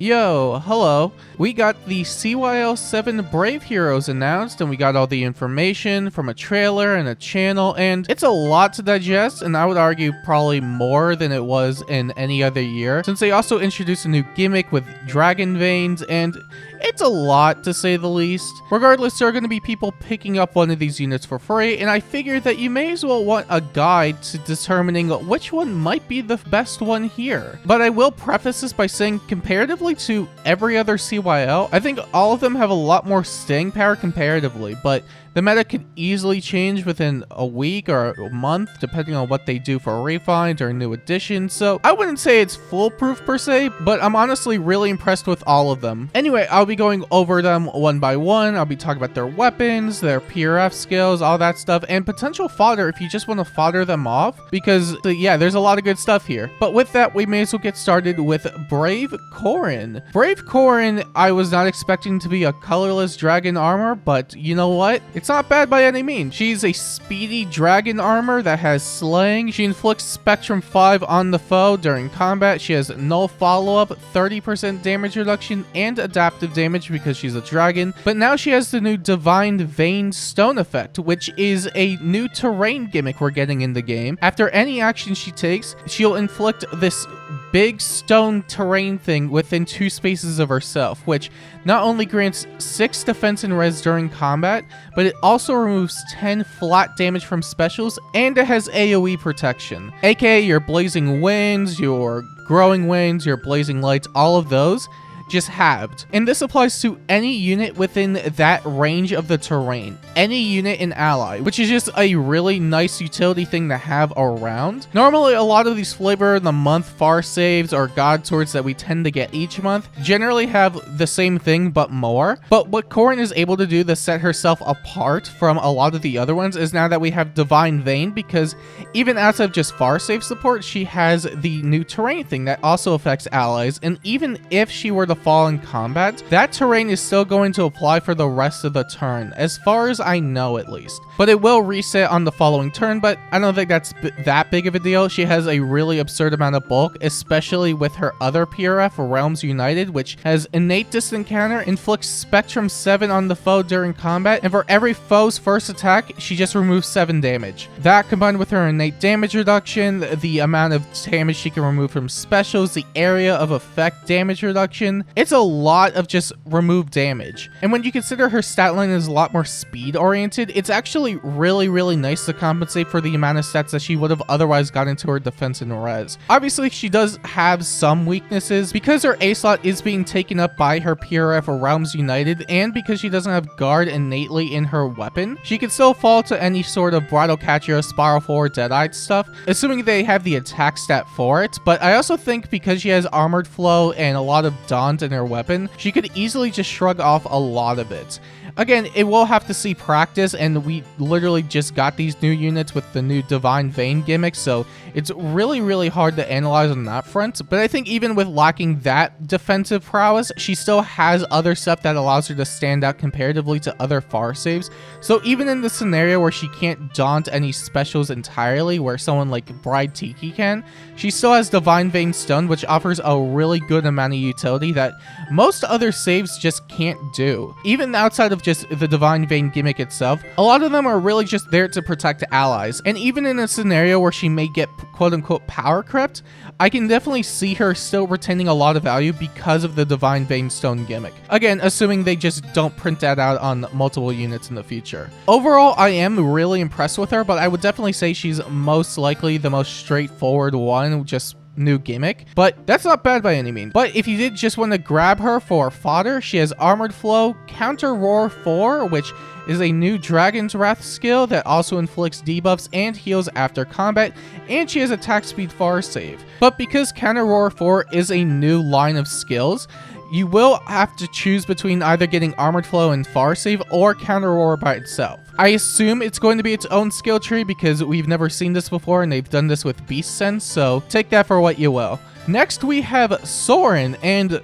Yo, hello. We got the CYL7 Brave Heroes announced, and we got all the information from a trailer and a channel, and it's a lot to digest, and I would argue probably more than it was in any other year, since they also introduced a new gimmick with dragon veins, and it's a lot to say the least. Regardless, there are going to be people picking up one of these units for free, and I figured that you may as well want a guide to determining which one might be the best one here. But I will preface this by saying, comparatively to every other CYL, I think all of them have a lot more staying power comparatively, but the meta could easily change within a week or a month, depending on what they do for refines or new additions, so I wouldn't say it's foolproof per se, but I'm honestly really impressed with all of them. Anyway, I'll be going over them one by one. I'll be talking about their weapons, their PRF skills, all that stuff, and potential fodder if you just want to fodder them off, because yeah, there's a lot of good stuff here. But with that, we may as well get started with Brave Corrin. Brave Corrin, I was not expecting to be a colorless dragon armor, but you know what? It's not bad by any means. She's a speedy dragon armor that has slaying. She inflicts Spectrum 5 on the foe during combat. She has null follow-up, 30% damage reduction, and adaptive damage because she's a dragon. But now she has the new Divine Vein Stone effect, which is a new terrain gimmick we're getting in the game. After any action she takes, she'll inflict this big stone terrain thing within 2 spaces of herself, which not only grants 6 defense and res during combat, but it also removes 10 flat damage from specials, and it has AoE protection, aka your blazing winds, your growing winds, your blazing lights, all of those just halved. And this applies to any unit within that range of the terrain, any unit and ally, which is just a really nice utility thing to have around. Normally, a lot of these flavor of the month far saves or god swords that we tend to get each month generally have the same thing but more. But what Corrin is able to do to set herself apart from a lot of the other ones is now that we have Divine Vein, because even outside of just far save support, she has the new terrain thing that also affects allies, and even if she were to fall in combat, that terrain is still going to apply for the rest of the turn, as far as I know at least. But it will reset on the following turn, but I don't think that's that big of a deal. She has a really absurd amount of bulk, especially with her other PRF, Realms United, which has innate distant counter, inflicts Spectrum 7 on the foe during combat, and for every foe's first attack, she just removes 7 damage. That combined with her innate damage reduction, the amount of damage she can remove from specials, the area of effect damage reduction, it's a lot of just removed damage. And when you consider her stat line is a lot more speed oriented, it's actually really nice to compensate for the amount of stats that she would have otherwise gotten to her defense and res. Obviously, she does have some weaknesses because her A slot is being taken up by her PRF or Realms United, and because she doesn't have guard innately in her weapon, she can still fall to any sort of Bridal Catcher, Spiral 4, Deadeye stuff, assuming they have the attack stat for it. But I also think because she has Armored Flow and a lot of Daunt in her weapon, she could easily just shrug off a lot of it. Again, it will have to see practice, and we literally just got these new units with the new Divine Vein gimmick, so it's really hard to analyze on that front. But I think even with lacking that defensive prowess, she still has other stuff that allows her to stand out comparatively to other far saves. So even in the scenario where she can't daunt any specials entirely, where someone like Bride Tiki can, she still has Divine Vein Stone, which offers a really good amount of utility that most other saves just can't do. Even outside of just the Divine Vein gimmick itself, a lot of them are really just there to protect allies. And even in a scenario where she may get quote-unquote power crept, I can definitely see her still retaining a lot of value because of the Divine Vein Stone gimmick. Again, assuming they just don't print that out on multiple units in the future. Overall, I am really impressed with her, but I would definitely say she's most likely the most straightforward one, just new gimmick, but that's not bad by any means. But if you did just want to grab her for fodder, she has Armored Flow, Counter Roar 4, which is a new Dragon's Wrath skill that also inflicts debuffs and heals after combat, and she has attack speed far save. But because Counter Roar 4 is a new line of skills, you will have to choose between either getting Armored Flow and Far Save or Counter Roar by itself. I assume it's going to be its own skill tree because we've never seen this before and they've done this with Beast Sense, so take that for what you will. Next we have Soren, and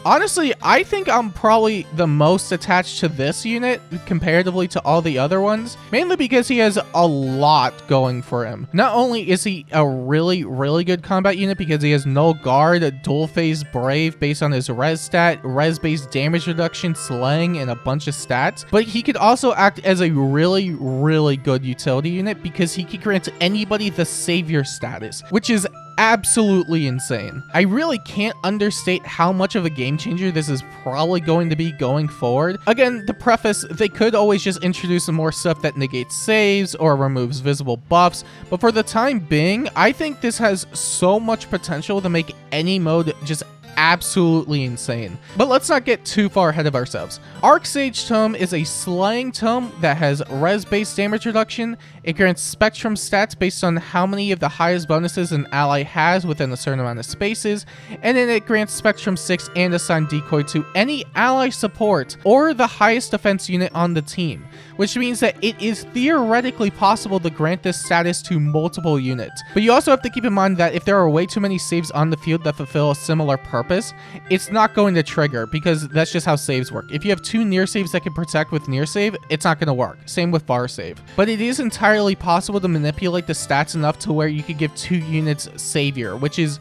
honestly, I think I'm probably the most attached to this unit comparatively to all the other ones, mainly because he has a lot going for him. Not only is he a really, really good combat unit because he has no guard, a dual phase brave based on his res stat, res based damage reduction, slaying, and a bunch of stats, but he could also act as a really, really good utility unit because he could grant anybody the savior status, which is absolutely insane. I really can't understate how much of a game changer this is probably going to be going forward. Again, to preface, they could always just introduce some more stuff that negates saves or removes visible buffs, but for the time being, I think this has so much potential to make any mode just absolutely insane. But let's not get too far ahead of ourselves. Arcsage Tome is a slaying tome that has res-based damage reduction. It grants spectrum stats based on how many of the highest bonuses an ally has within a certain amount of spaces, and then it grants spectrum 6 and assign decoy to any ally support or the highest defense unit on the team, which means that it is theoretically possible to grant this status to multiple units. But you also have to keep in mind that if there are way too many saves on the field that fulfill a similar purpose, it's not going to trigger because that's just how saves work. If you have 2 near saves that can protect with near save, it's not going to work. Same with far save. But it is entirely possible to manipulate the stats enough to where you could give 2 units savior, which is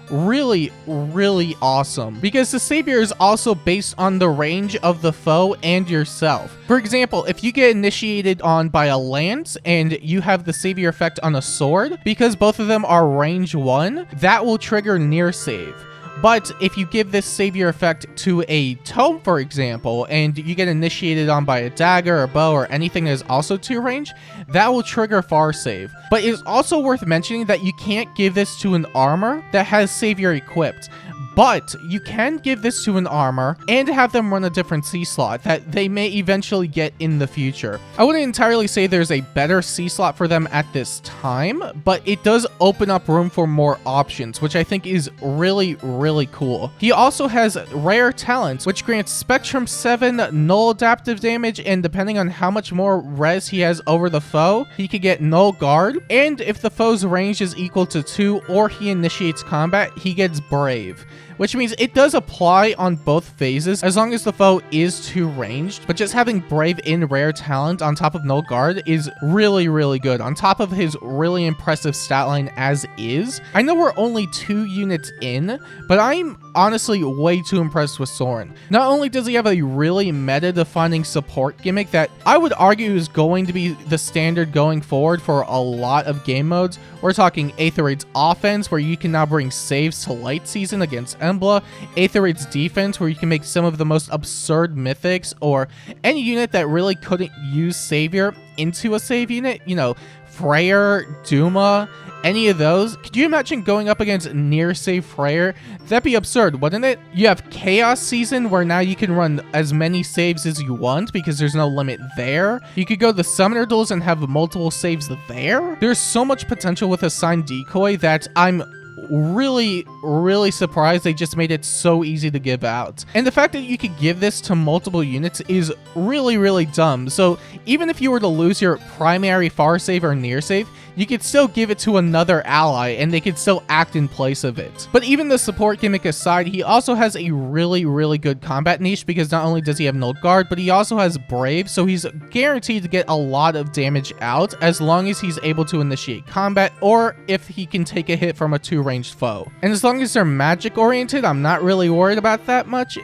really, really awesome because the savior is also based on the range of the foe and yourself. For example, if you get initiated on by a lance and you have the savior effect on a sword, because both of them are range 1, that will trigger near save. But if you give this savior effect to a tome, for example, and you get initiated on by a dagger or bow or anything that is also 2 range, that will trigger far save. But it's also worth mentioning that you can't give this to an armor that has savior equipped. But you can give this to an armor and have them run a different C slot that they may eventually get in the future. I wouldn't entirely say there's a better C slot for them at this time, but it does open up room for more options, which I think is really, really cool. He also has rare talents, which grants Spectrum 7 null adaptive damage, and depending on how much more res he has over the foe, he could get null guard, and if the foe's range is equal to 2 or he initiates combat, he gets brave, which means it does apply on both phases as long as the foe is 2 ranged, but just having brave in rare talent on top of null guard is really, really good on top of his really impressive stat line as is. I know we're only 2 units in, but I'm honestly way too impressed with Soren. Not only does he have a really meta-defining support gimmick that I would argue is going to be the standard going forward for a lot of game modes. We're talking Aetherite's offense, where you can now bring saves to late season against Emblem, Aetherite's defense, where you can make some of the most absurd mythics or any unit that really couldn't use savior into a save unit, you know, Freyr, Duma, any of those. Could you imagine going up against near save Freyr? That'd be absurd, wouldn't it? You have Chaos Season, where now you can run as many saves as you want because there's no limit there. You could go the Summoner Duels and have multiple saves there. There's so much potential with Assigned Decoy that I'm really, really surprised they just made it so easy to give out. And the fact that you could give this to multiple units is really, really dumb. So even if you were to lose your primary far save or near save, you could still give it to another ally and they could still act in place of it. But even the support gimmick aside, he also has a really, really good combat niche because not only does he have null guard, but he also has brave, so he's guaranteed to get a lot of damage out as long as he's able to initiate combat or if he can take a hit from a 2-ranged foe. And as long as they're magic oriented, I'm not really worried about that much.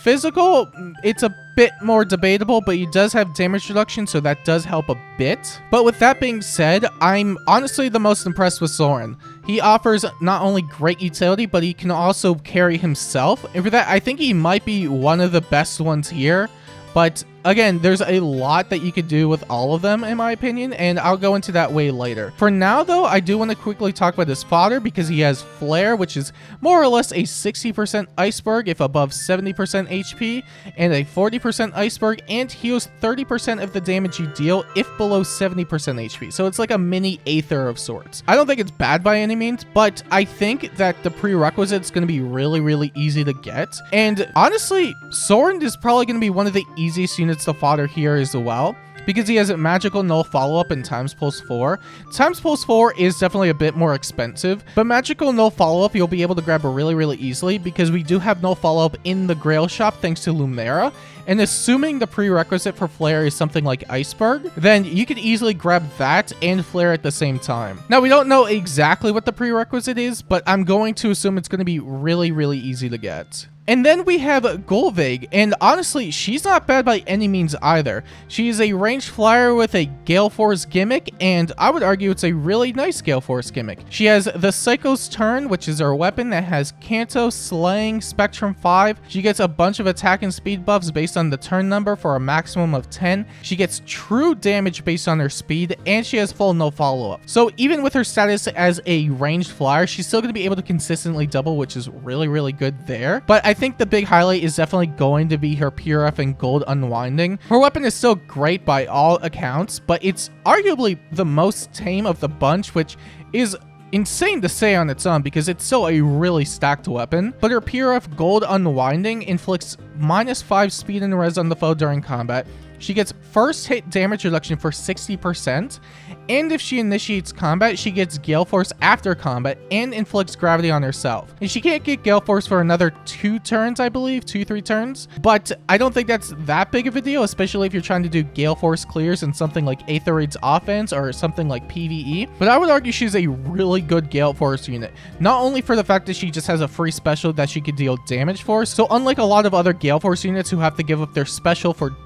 Physical, it's a bit more debatable, but he does have damage reduction, so that does help a bit. But with that being said, I'm honestly the most impressed with Soren. He offers not only great utility, but he can also carry himself. And for that, I think he might be one of the best ones here. But again, there's a lot that you could do with all of them, in my opinion, and I'll go into that way later. For now, though, I do want to quickly talk about his fodder because he has Flare, which is more or less a 60% iceberg if above 70% HP, and a 40% iceberg, and heals 30% of the damage you deal if below 70% HP. So it's like a mini Aether of sorts. I don't think it's bad by any means, but I think that the prerequisite is going to be really, really easy to get. And honestly, Soren is probably going to be one of the easiest units to fodder here as well, because he has a magical null follow-up in Times Pulse 4. Times Pulse 4 is definitely a bit more expensive, but magical null follow-up you'll be able to grab really easily because we do have null follow-up in the Grail shop thanks to Lumera. And assuming the prerequisite for Flare is something like Iceberg, then you could easily grab that and Flare at the same time. Now, we don't know exactly what the prerequisite is, but I'm going to assume it's going to be really easy to get. And then we have Gullveig, and honestly, she's not bad by any means either. She is a ranged flyer with a Gale Force gimmick, and I would argue it's a really nice Gale Force gimmick. She has the Psycho's Turn, which is her weapon that has Canto, Slaying, Spectrum 5. She gets a bunch of attack and speed buffs based on the turn number for a maximum of 10. She gets true damage based on her speed, and she has full no follow-up. So even with her status as a ranged flyer, she's still going to be able to consistently double, which is really good there. But I think the big highlight is definitely going to be her PRF and Gold Unwinding. Her weapon is still great by all accounts, but it's arguably the most tame of the bunch, which is insane to say on its own because it's still a really stacked weapon. But her PRF Gold Unwinding inflicts -5 speed and res on the foe during combat. She gets first hit damage reduction for 60%, and if she initiates combat, she gets Gale Force after combat and inflicts gravity on herself. And she can't get Gale Force for another 2 turns, I believe, 2-3 turns, but I don't think that's that big of a deal, especially if you're trying to do Gale Force clears in something like Aether Raid's offense or something like PvE. But I would argue she's a really good Gale Force unit, not only for the fact that she just has a free special that she could deal damage for, so unlike a lot of other Gale Force units who have to give up their special for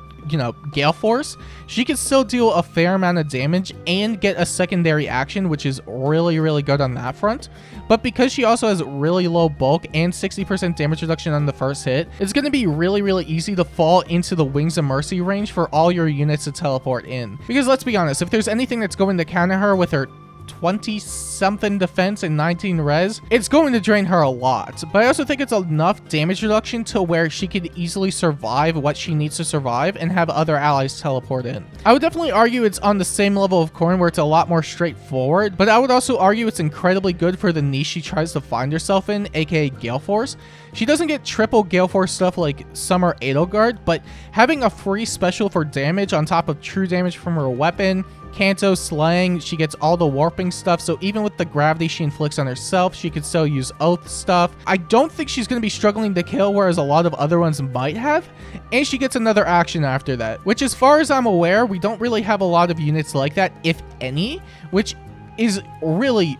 Gale Force, she can still deal a fair amount of damage and get a secondary action, which is really good on that front. But because she also has really low bulk and 60% damage reduction on the first hit, it's going to be really easy to fall into the Wings of Mercy range for all your units to teleport in. Because let's be honest, if there's anything that's going to counter her with her 20-something defense and 19 res, it's going to drain her a lot. But I also think it's enough damage reduction to where she could easily survive what she needs to survive and have other allies teleport in. I would definitely argue it's on the same level of Corrin where it's a lot more straightforward, but I would also argue it's incredibly good for the niche she tries to find herself in, aka Gale Force. She doesn't get triple Gale Force stuff like Summer Edelgard, but having a free special for damage on top of true damage from her weapon, Canto, Slaying, she gets all the warping stuff, so even with the gravity she inflicts on herself, she could still use Oath stuff. I don't think she's going to be struggling to kill, whereas a lot of other ones might have, and she gets another action after that, which as far as I'm aware, we don't really have a lot of units like that, if any, which is really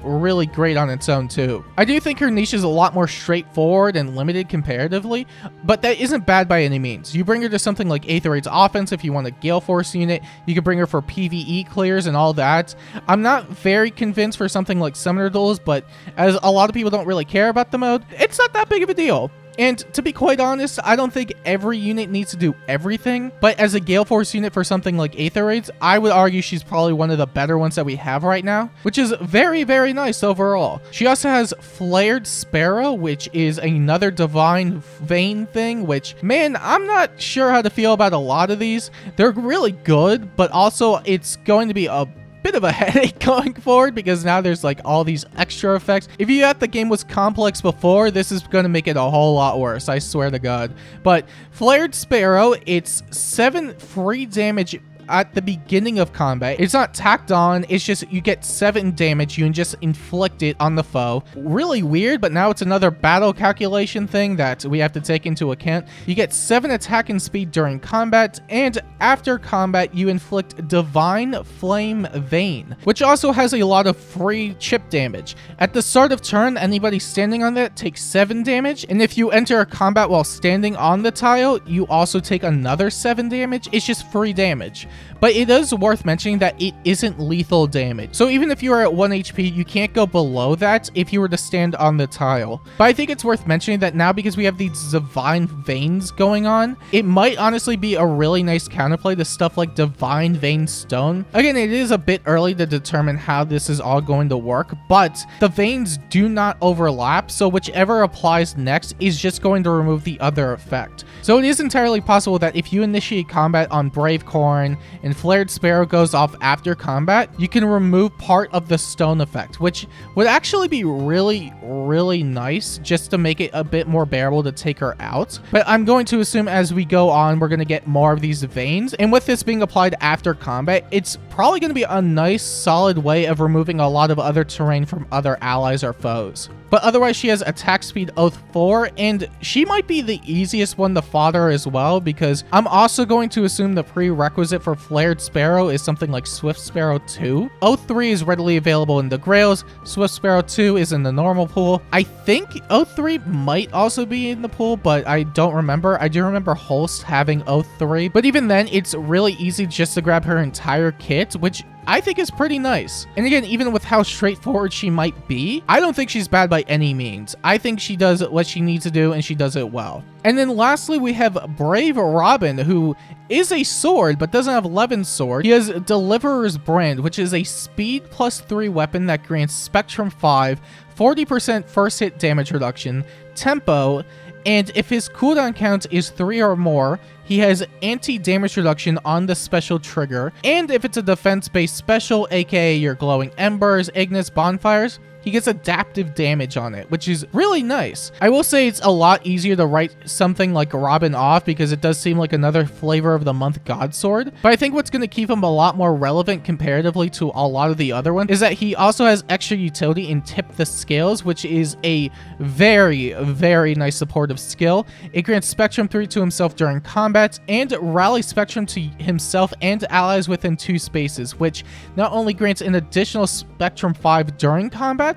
great on its own too. I do think her niche is a lot more straightforward and limited comparatively, but that isn't bad by any means. You bring her to something like Aether Raid's offense if you want a Gale Force unit. You can bring her for PvE clears and all that. I'm not very convinced for something like Summoner Duels, but as a lot of people don't really care about the mode, it's not that big of a deal. And to be quite honest, I don't think every unit needs to do everything, but as a Gale Force unit for something like Aether Raids, I would argue she's probably one of the better ones that we have right now, which is very nice overall. She also has Flared Sparrow, which is another Divine Vein thing, which, man, I'm not sure how to feel about a lot of these. They're really good, but also it's going to be a bit of a headache going forward because now there's like all these extra effects. If you thought the game was complex before, this is going to make it a whole lot worse, I swear to God. But Flared Sparrow, it's 7 free damage at the beginning of combat. It's not tacked on, it's just you get 7 damage, you can just inflict it on the foe. Really weird, but now it's another battle calculation thing that we have to take into account. You get 7 attack and speed during combat, and after combat you inflict Divine Flame Vein, which also has a lot of free chip damage. At the start of turn, anybody standing on that takes 7 damage, and if you enter a combat while standing on the tile, you also take another 7 damage. It's just free damage. But it is worth mentioning that it isn't lethal damage. So even if you are at 1 HP, you can't go below that if you were to stand on the tile. But I think it's worth mentioning that now because we have these Divine Veins going on, it might honestly be a really nice counterplay to stuff like Divine Vein Stone. Again, it is a bit early to determine how this is all going to work, but the veins do not overlap, so whichever applies next is just going to remove the other effect. So it is entirely possible that if you initiate combat on Brave Corrin, and Flared Sparrow goes off after combat, you can remove part of the stone effect, which would actually be really, really nice just to make it a bit more bearable to take her out. But I'm going to assume as we go on, we're going to get more of these veins. And with this being applied after combat, it's probably going to be a nice, solid way of removing a lot of other terrain from other allies or foes. But otherwise, she has attack speed Oath 4, and she might be the easiest one to fodder as well, because I'm also going to assume the prerequisite for Flared Sparrow is something like Swift Sparrow 2. Oath 3 is readily available in the Grails, Swift Sparrow 2 is in the normal pool. I think Oath 3 might also be in the pool, but I don't remember. I do remember Holst having Oath 3, but even then, it's really easy just to grab her entire kit, which I think is pretty nice. And again, even with how straightforward she might be, I don't think she's bad by any means. I think she does what she needs to do, and she does it well. And then lastly, we have Brave Robin, who is a sword, but doesn't have Levin's sword. He has Deliverer's Brand, which is a speed +3 weapon that grants Spectrum 5, 40% first hit damage reduction, tempo, and if his cooldown count is 3 or more, he has anti-damage reduction on the special trigger, and if it's a defense-based special, aka your glowing embers, Ignis, bonfires, he gets adaptive damage on it, which is really nice. I will say it's a lot easier to write something like Robin off because it does seem like another flavor of the month god sword. But I think what's going to keep him a lot more relevant comparatively to a lot of the other ones is that he also has extra utility in Tip the Scales, which is a very, very nice supportive skill. It grants Spectrum 3 to himself during combat and Rally Spectrum to himself and allies within 2 spaces, which not only grants an additional Spectrum 5 during combat,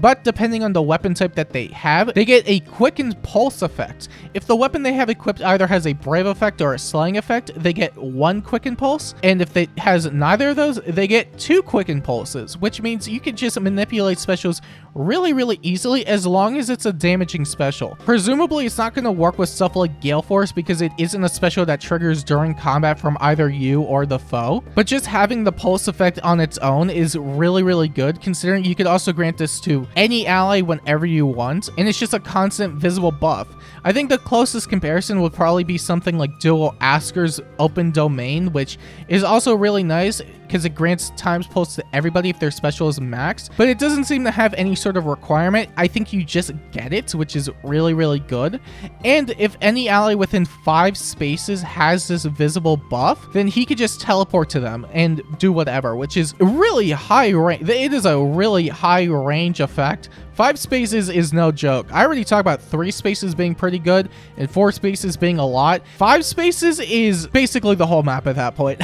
but depending on the weapon type that they have, they get a quickened pulse effect. If the weapon they have equipped either has a brave effect or a slaying effect, they get 1 quickened pulse, and if it has neither of those, they get 2 quickened pulses, which means you can just manipulate specials really, really easily as long as it's a damaging special. Presumably, it's not going to work with stuff like Gale Force because it isn't a special that triggers during combat from either you or the foe, but just having the pulse effect on its own is really, really good, considering you could also grant this to any ally whenever you want, and it's just a constant visible buff. I think the closest comparison would probably be something like Dual Asker's Open Domain, which is also really nice because it grants times pulse to everybody if their special is maxed, but it doesn't seem to have any sort of requirement. I think you just get it, which is really, really good. And if any ally within 5 spaces has this visible buff, then he could just teleport to them and do whatever, which is really high range. It is a really high range effect. 5 spaces is no joke. I already talked about 3 spaces being pretty good and 4 spaces being a lot. 5 spaces is basically the whole map at that point.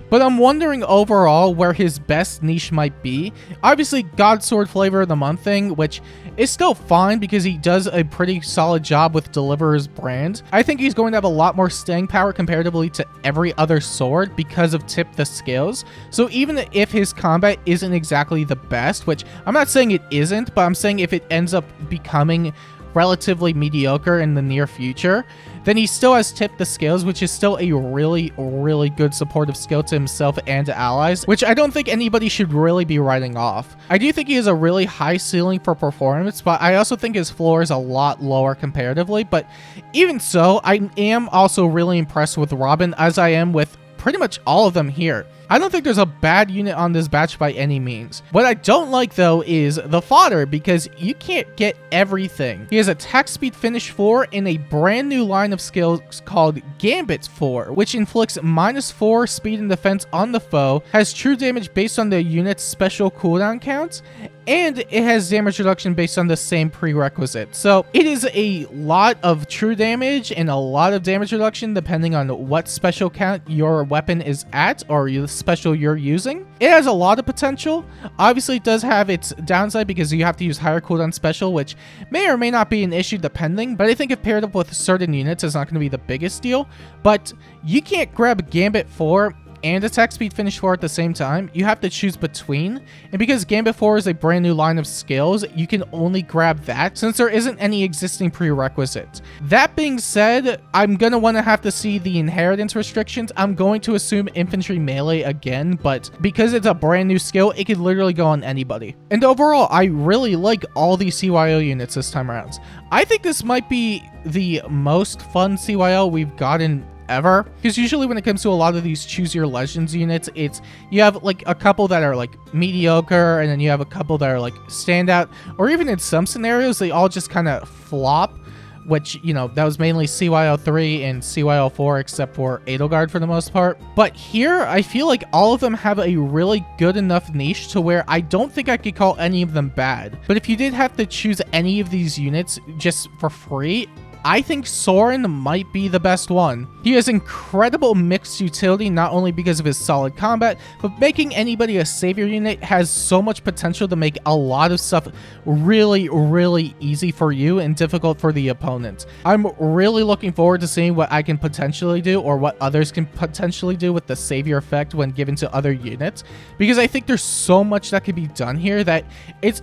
But I'm wondering overall where his best niche might be. Obviously, God Sword flavor of the month thing, which is still fine because he does a pretty solid job with Deliverer's Brand. I think he's going to have a lot more staying power comparatively to every other sword because of Tip the Scales. So even if his combat isn't exactly the best, which I'm not saying it isn't, but I'm saying if it ends up becoming relatively mediocre in the near future, then he still has Tip the Scales, which is still a really, really good supportive skill to himself and to allies, which I don't think anybody should really be writing off. I do think he has a really high ceiling for performance, but I also think his floor is a lot lower comparatively. But even so, I am also really impressed with Robin, as I am with pretty much all of them here. I don't think there's a bad unit on this batch by any means. What I don't like though is the fodder, because you can't get everything. He has attack speed finish 4 in a brand new line of skills called Gambit 4, which inflicts -4 speed and defense on the foe, has true damage based on the unit's special cooldown count, and it has damage reduction based on the same prerequisite. So it is a lot of true damage and a lot of damage reduction depending on what special count your weapon is at or the special you're using. It has a lot of potential. Obviously, it does have its downside because you have to use higher cooldown special, which may or may not be an issue depending, but I think if paired up with certain units, it's not going to be the biggest deal. But you can't grab Gambit 4 and attack speed finish 4 at the same time. You have to choose between, and because Gambit 4 is a brand new line of skills, you can only grab that since there isn't any existing prerequisite. That being said, I'm gonna want to have to see the inheritance restrictions. I'm going to assume infantry melee again, but because it's a brand new skill, it could literally go on anybody. And overall, I really like all these CYO units this time around. I think this might be the most fun CYO we've gotten ever. Because usually when it comes to a lot of these choose your legends units, you have like a couple that are like mediocre, and then you have a couple that are like standout, or even in some scenarios they all just kind of flop, which, you know, that was mainly CYL3 and CYL4 except for Edelgard for the most part. But here, I feel like all of them have a really good enough niche to where I don't think I could call any of them bad. But if you did have to choose any of these units just for free, I think Soren might be the best one. He has incredible mixed utility, not only because of his solid combat, but making anybody a savior unit has so much potential to make a lot of stuff really, really easy for you and difficult for the opponent. I'm really looking forward to seeing what I can potentially do, or what others can potentially do with the savior effect when given to other units, because I think there's so much that could be done here that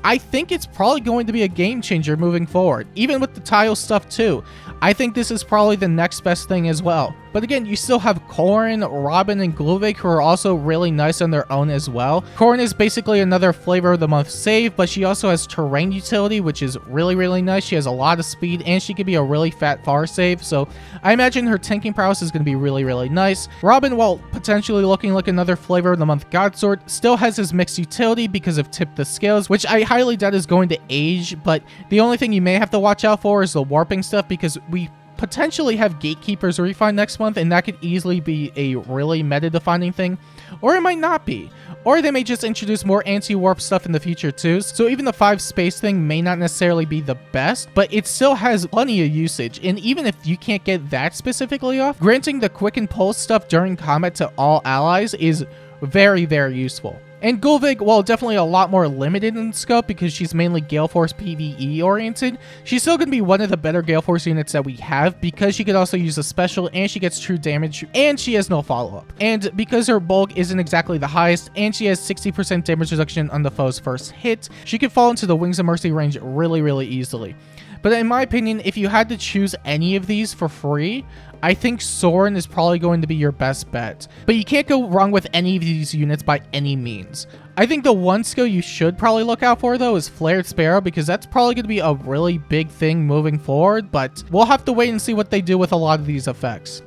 I think it's probably going to be a game changer moving forward, even with the tile stuff too. I think this is probably the next best thing as well. But again, you still have Corrin, Robin, and Gullveig, who are also really nice on their own as well. Corrin is basically another flavor of the month save, but she also has terrain utility, which is really, really nice. She has a lot of speed, and she can be a really fat far save, so I imagine her tanking prowess is going to be really, really nice. Robin, while potentially looking like another flavor of the month Godsword, still has his mixed utility because of Tip the Scales, which I highly doubt is going to age, but the only thing you may have to watch out for is the warping stuff, because we potentially have Gatekeepers Refine next month, and that could easily be a really meta-defining thing, or it might not be. Or they may just introduce more anti-warp stuff in the future too, so even the 5 space thing may not necessarily be the best, but it still has plenty of usage, and even if you can't get that specifically off, granting the quick and pulse stuff during combat to all allies is very, very useful. And Gullveig, while definitely a lot more limited in scope because she's mainly Gale Force PvE oriented, she's still going to be one of the better Gale Force units that we have, because she could also use a special, and she gets true damage, and she has no follow-up. And because her bulk isn't exactly the highest, and she has 60% damage reduction on the foe's first hit, she can fall into the Wings of Mercy range really, really easily. But in my opinion, if you had to choose any of these for free, I think Soren is probably going to be your best bet. But you can't go wrong with any of these units by any means. I think the one skill you should probably look out for though is Flared Sparrow, because that's probably going to be a really big thing moving forward, but we'll have to wait and see what they do with a lot of these effects.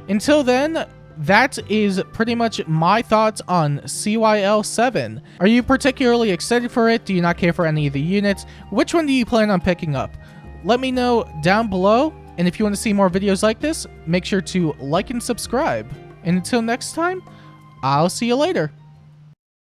Until then, that is pretty much my thoughts on CYL7. Are you particularly excited for it? Do you not care for any of the units? Which one do you plan on picking up? Let me know down below, and if you want to see more videos like this, make sure to like and subscribe. And until next time, I'll see you later.